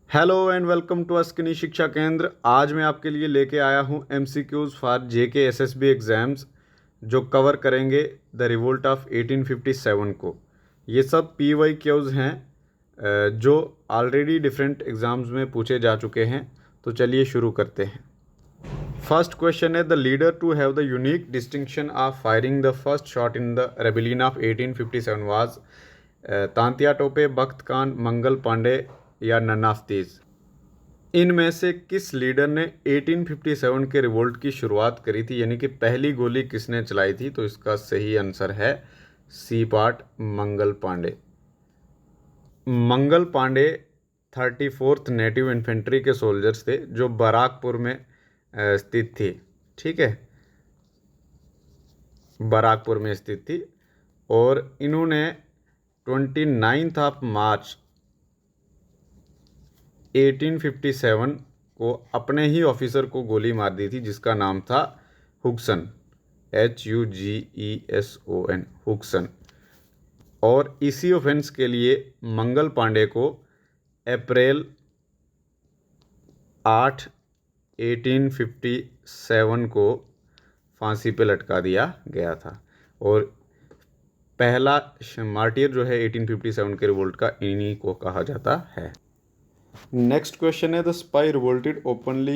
Hello and welcome to Askini Shiksha Kendra. आज मैं आपके लिए लेके आया हूँ MCQs for JK SSB exams जो कवर करेंगे द रिवोल्ट ऑफ 1857 को। ये सब पीवाई क्यूज हैं जो ऑलरेडी डिफरेंट एग्ज़ाम्स में पूछे जा चुके हैं। तो चलिए शुरू करते हैं। फर्स्ट क्वेश्चन है the leader to have the unique distinction of firing the first shot in the rebellion of 1857 was Tantia Tope, Bakht Khan, Mangal Pandey या नन ऑफ दीज। इनमें से किस लीडर ने 1857 के रिवोल्ट की शुरुआत करी थी, यानी कि पहली गोली किसने चलाई थी? तो इसका सही आंसर है C part, Mangal Pandey. Mangal Pandey 34th native infantry के सोल्जर्स थे जो बराकपुर में स्थित थी। ठीक है, बराकपुर में स्थित थी और इन्होंने 29 ऑफ मार्च 1857 को अपने ही ऑफिसर को गोली मार दी थी जिसका नाम था हुक्सन, HUGESON, हुक्सन। और इसी ऑफेंस के लिए मंगल पांडे को अप्रैल 8, 1857 को फांसी पे लटका दिया गया था। और पहला मार्टियर जो है 1857 के रिवोल्ट का इन्हीं को कहा जाता है। नेक्स्ट क्वेश्चन है the sepoy revolted openly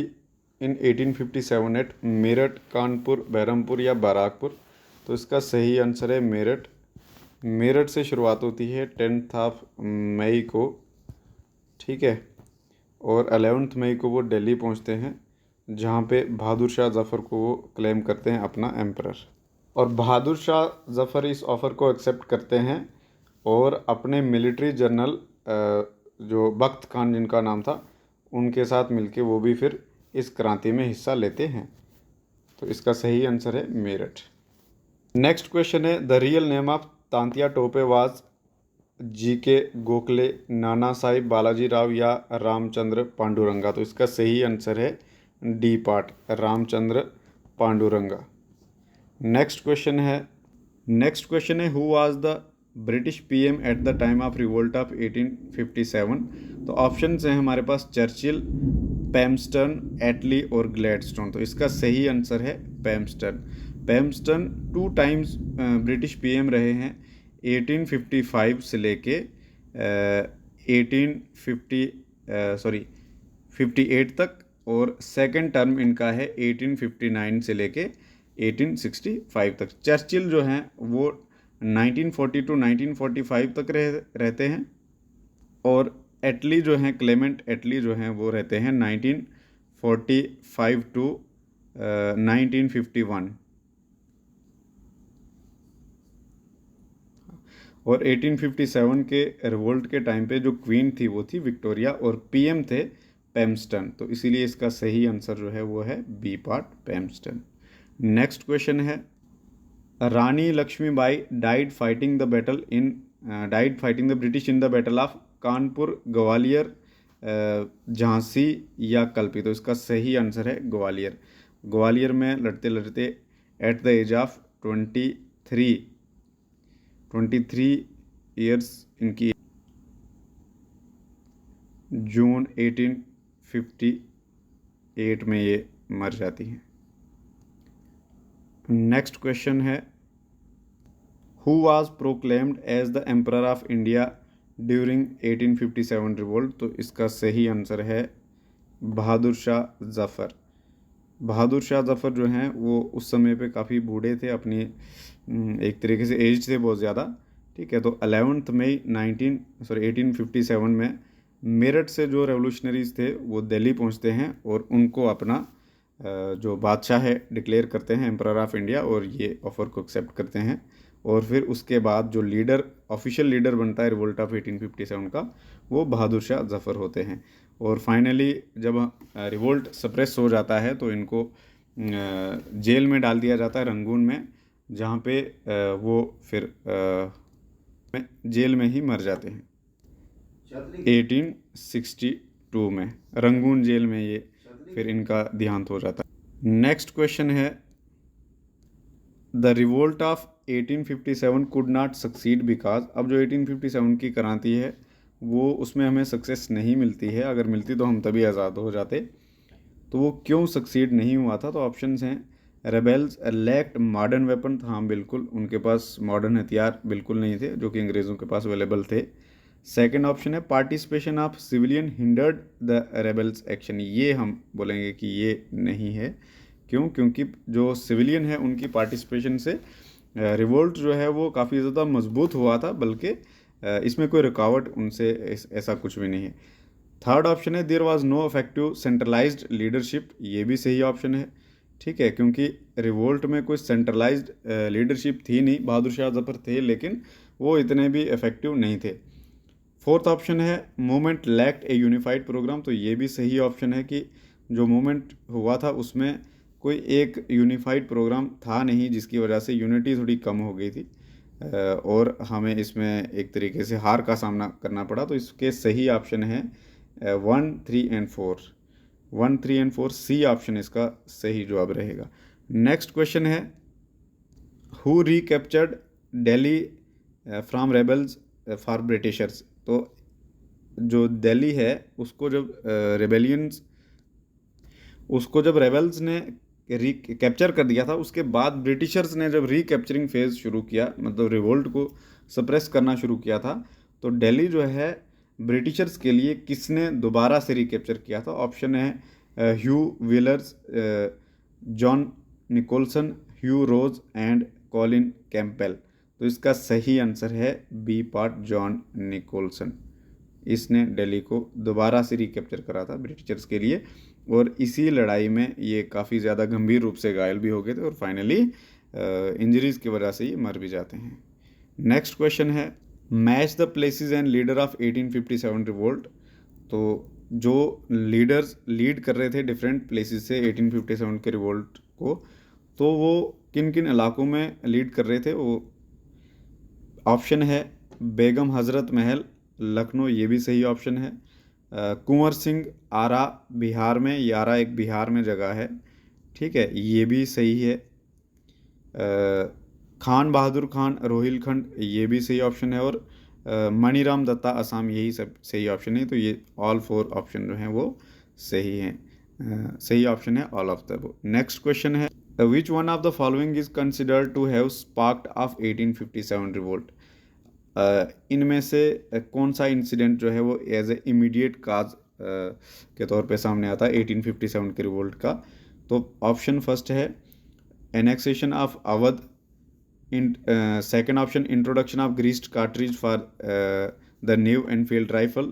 in 1857 at Meerut, Kanpur, Baharampur या बाराकपुर। तो इसका सही आंसर है मेरठ। मेरठ से शुरुआत होती है 10th ऑफ मई को, ठीक है, और 11th मई को वो दिल्ली पहुंचते हैं जहां पे बहादुर शाह जफ़र को वो क्लेम करते हैं अपना एम्परर। और बहादुर शाह जफ़र इस ऑफ़र को एक्सेप्ट करते हैं और अपने मिलिट्री जनरल जो बख्त खान जिनका नाम था उनके साथ मिलके वो भी फिर इस क्रांति में हिस्सा लेते हैं। तो इसका सही आंसर है मेरठ। नेक्स्ट क्वेश्चन है the real name of Tantia Tope was GK Gokhale, Nana Sahib Balaji Rao या रामचंद्र पांडुरंगा। तो इसका सही आंसर है D part, Ramchandra Pandurang. Next question है who was the British PM at the time of revolt of 1857। तो ऑप्शन हैं हमारे पास चर्चिल, पैमस्टन, एटली और ग्लैडस्टोन। तो इसका सही आंसर है पैमस्टन। पैमस्टन 2 टाइम्स ब्रिटिश PM रहे हैं 1855 से लेके 58 तक, और सेकंड टर्म इनका है 1859 से लेके 1865 तक। चर्चिल जो हैं वो 1940 टू 1945 तक रहते हैं, और एटली जो हैं, क्लेमेंट एटली जो हैं वो रहते हैं 1945 टू 1951। और 1857 के रिवोल्ट के टाइम पे जो क्वीन थी वो थी विक्टोरिया और PM थे पैमस्टन। तो इसीलिए इसका सही आंसर जो है वो है B part, Palmerston. Next question है Rani Lakshmibai died fighting the British in the battle of Kanpur, Gwalior, Jhansi या कल्पी। तो इसका सही आंसर है ग्वालियर। ग्वालियर में लड़ते लड़ते at the age of 23 years इनकी जून 1858 में ये मर जाती हैं। नेक्स्ट क्वेश्चन है who was proclaimed as the emperor of India during 1857 revolt. तो इसका सही आंसर है बहादुर शाह जफ़र। बहादुर शाह जफ़र जो हैं वो उस समय पे काफ़ी बूढ़े थे, अपनी एक तरीके से एज थे बहुत ज़्यादा, ठीक है। तो 11 मई 1857 में मेरठ से जो रेवोल्यूशनरीज थे वो दिल्ली पहुंचते हैं और उनको अपना जो बादशाह है डिक्लेयर करते हैं, एम्परर ऑफ इंडिया, और ये ऑफ़र को एक्सेप्ट करते हैं। और फिर उसके बाद जो लीडर, ऑफिशियल लीडर बनता है रिवोल्ट ऑफ 1857 का, वो बहादुर शाह जफ़र होते हैं। और फाइनली जब रिवोल्ट सप्रेस हो जाता है तो इनको जेल में डाल दिया जाता है, रंगून में, जहाँ पे वो फिर जेल में ही मर जाते हैं 1862 में, रंगून जेल में ये फिर इनका देहांत हो जाता है। नेक्स्ट क्वेश्चन है the revolt of 1857 could not succeed because. अब जो 1857 की क्रांति है वो उसमें हमें सक्सेस नहीं मिलती है, अगर मिलती तो हम तभी आज़ाद हो जाते। तो वो क्यों सक्सीड नहीं हुआ था? तो ऑप्शंस हैं, रेबेल्स लैक्ड मॉडर्न वेपन, हाँ बिल्कुल, उनके पास मॉडर्न हथियार बिल्कुल नहीं थे जो कि अंग्रेज़ों के पास अवेलेबल थे। सेकंड ऑप्शन है participation of civilian hindered the rebels action, ये हम बोलेंगे कि ये नहीं है। क्यों? क्योंकि जो सिविलियन है उनकी पार्टिसिपेशन से रिवोल्ट जो है वो काफ़ी ज़्यादा मजबूत हुआ था, बल्कि इसमें कोई रुकावट उनसे ऐसा कुछ भी नहीं है। थर्ड ऑप्शन है there was no effective centralised leadership, ये भी सही ऑप्शन है। ठीक है, क्योंकि रिवोल्ट में कोई सेंट्रलाइज्ड लीडरशिप थी नहीं, बहादुर शाह जफर थे लेकिन वो इतने भी इफेक्टिव नहीं थे। फोर्थ ऑप्शन है movement lacked a unified programme, तो ये भी सही ऑप्शन है कि जो मूवमेंट हुआ था उसमें कोई एक यूनिफाइड प्रोग्राम था नहीं, जिसकी वजह से यूनिटी थोड़ी कम हो गई थी और हमें इसमें एक तरीके से हार का सामना करना पड़ा। तो इसके सही ऑप्शन है 1, 3 एंड 4। 1, 3 एंड 4 सी ऑप्शन इसका सही जवाब रहेगा। नेक्स्ट क्वेश्चन है who recaptured Delhi from rebels for Britishers, तो जो दिल्ली है उसको जब रेबल्स ने कैप्चर कर दिया था, उसके बाद ब्रिटिशर्स ने जब रिकैप्चरिंग फेज शुरू किया, मतलब रिवोल्ट को सप्रेस करना शुरू किया था, तो दिल्ली जो है ब्रिटिशर्स के लिए किसने दोबारा से रिकैप्चर किया था? ऑप्शन है Hugh Wheelers, John Nicholson, Hugh Rose and Colin Campbell. तो इसका सही आंसर है बी पार्ट, जॉन निकोलसन। इसने दिल्ली को दोबारा से रिकैप्चर करा था ब्रिटिशर्स के लिए, और इसी लड़ाई में ये काफ़ी ज़्यादा गंभीर रूप से घायल भी हो गए थे और फाइनली इंजरीज की वजह से ये मर भी जाते हैं। नेक्स्ट क्वेश्चन है match the places and leader of 1857 revolt, तो जो लीडर्स लीड कर रहे थे डिफरेंट प्लेसेस से 1857 के रिवोल्ट को, तो वो किन किन इलाकों में लीड कर रहे थे? वो ऑप्शन है बेगम हज़रत महल लखनऊ, ये भी सही ऑप्शन है। कुंवर सिंह आरा बिहार में, ये आरा एक बिहार में जगह है, ठीक है, ये भी सही है। खान बहादुर खान रोहिलखंड, ये भी सही ऑप्शन है। और मणिराम दत्ता असम, यही सब सही ऑप्शन है। तो ये ऑल 4 ऑप्शन जो हैं वो सही हैं। सही ऑप्शन है all of the. Next question है which one of the following is considered to have sparked off 1857 revolt, इनमें से कौन सा इंसिडेंट जो है वो एज ए इमीडिएट काज के तौर पे सामने आता है 1857 के रिवोल्ट का? तो ऑप्शन फर्स्ट है annexation of Awadh, second option introduction of greased cartridge for the new Enfield rifle,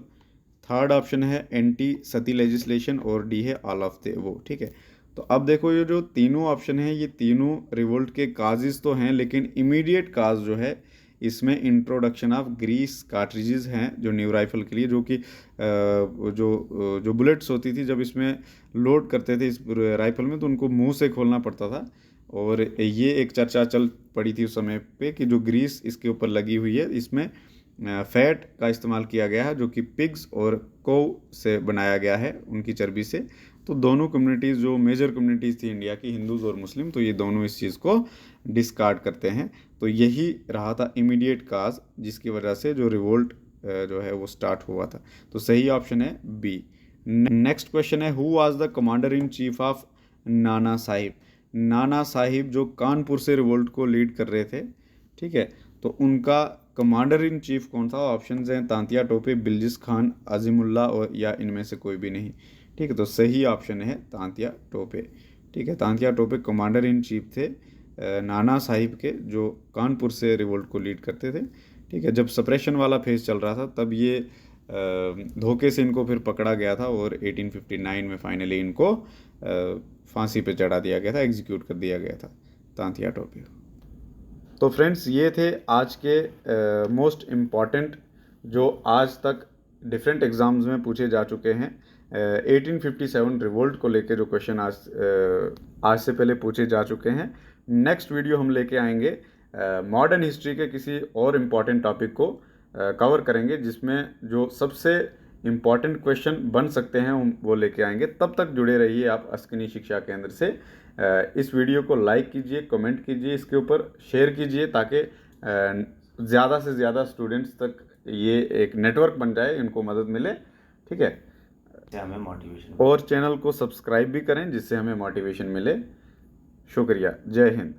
third option है एंटी सती लेजिस्लेशन, और डी है ऑल ऑफ द वो। ठीक है, तो अब देखो ये जो तीनों ऑप्शन हैं ये तीनों रिवोल्ट के काजेज तो हैं, लेकिन इमीडिएट काज जो है इसमें इंट्रोडक्शन ऑफ ग्रीस कार्ट्रिजेज हैं जो न्यू राइफल के लिए, जो कि जो बुलेट्स होती थी जब इसमें लोड करते थे इस राइफल में, तो उनको मुंह से खोलना पड़ता था। और ये एक चर्चा चल पड़ी थी उस समय पे कि जो ग्रीस इसके ऊपर लगी हुई है इसमें फैट का इस्तेमाल किया गया है, जो कि पिग्स और कौ से बनाया गया है, उनकी चर्बी से। तो दोनों कम्युनिटीज़ जो मेजर कम्युनिटीज़ थी इंडिया की, हिंदूज़ और मुस्लिम, तो ये दोनों इस चीज़ को डिस्कार्ड करते हैं। तो यही रहा था इमीडिएट काज जिसकी वजह से जो रिवोल्ट जो है वो स्टार्ट हुआ था। तो सही ऑप्शन है बी। नेक्स्ट क्वेश्चन है who was the commander in chief of Nana Sahib. Nana Sahib जो कानपुर से रिवोल्ट को लीड कर रहे थे, ठीक है, तो उनका कमांडर इन चीफ कौन था? ऑप्शंस हैं तांतिया टोपे, बिल्जिस खान, अजीमुल्ला और या इनमें से कोई भी नहीं। ठीक है, तो सही ऑप्शन है तांतिया टोपे। ठीक है, Tantia Tope commander in chief थे नाना साहिब के, जो कानपुर से रिवोल्ट को लीड करते थे। ठीक है, जब सप्रेशन वाला फेज चल रहा था तब ये धोखे से इनको फिर पकड़ा गया था और 1859 में फाइनली इनको फांसी पे चढ़ा दिया गया था, एग्जीक्यूट कर दिया गया था तांतिया टोपे। तो फ्रेंड्स ये थे आज के मोस्ट इम्पॉर्टेंट जो आज तक डिफरेंट एग्ज़ाम्स में पूछे जा चुके हैं। 1857 रिवोल्ट को लेके जो क्वेश्चन आज से पहले पूछे जा चुके हैं। नेक्स्ट वीडियो हम लेके आएंगे मॉडर्न हिस्ट्री के किसी और इम्पॉर्टेंट टॉपिक को कवर करेंगे, जिसमें जो सबसे इम्पॉर्टेंट क्वेश्चन बन सकते हैं वो लेके आएंगे। तब तक जुड़े रहिए आप अस्किनी शिक्षा केंद्र से। इस वीडियो को लाइक कीजिए, कमेंट कीजिए, इसके ऊपर शेयर कीजिए, ताकि ज़्यादा से ज़्यादा स्टूडेंट्स तक ये एक नेटवर्क बन जाए, इनको मदद मिले, ठीक है, हमें मोटिवेशन, और चैनल को सब्सक्राइब भी करें जिससे हमें मोटिवेशन मिले। शुक्रिया, जय हिंद।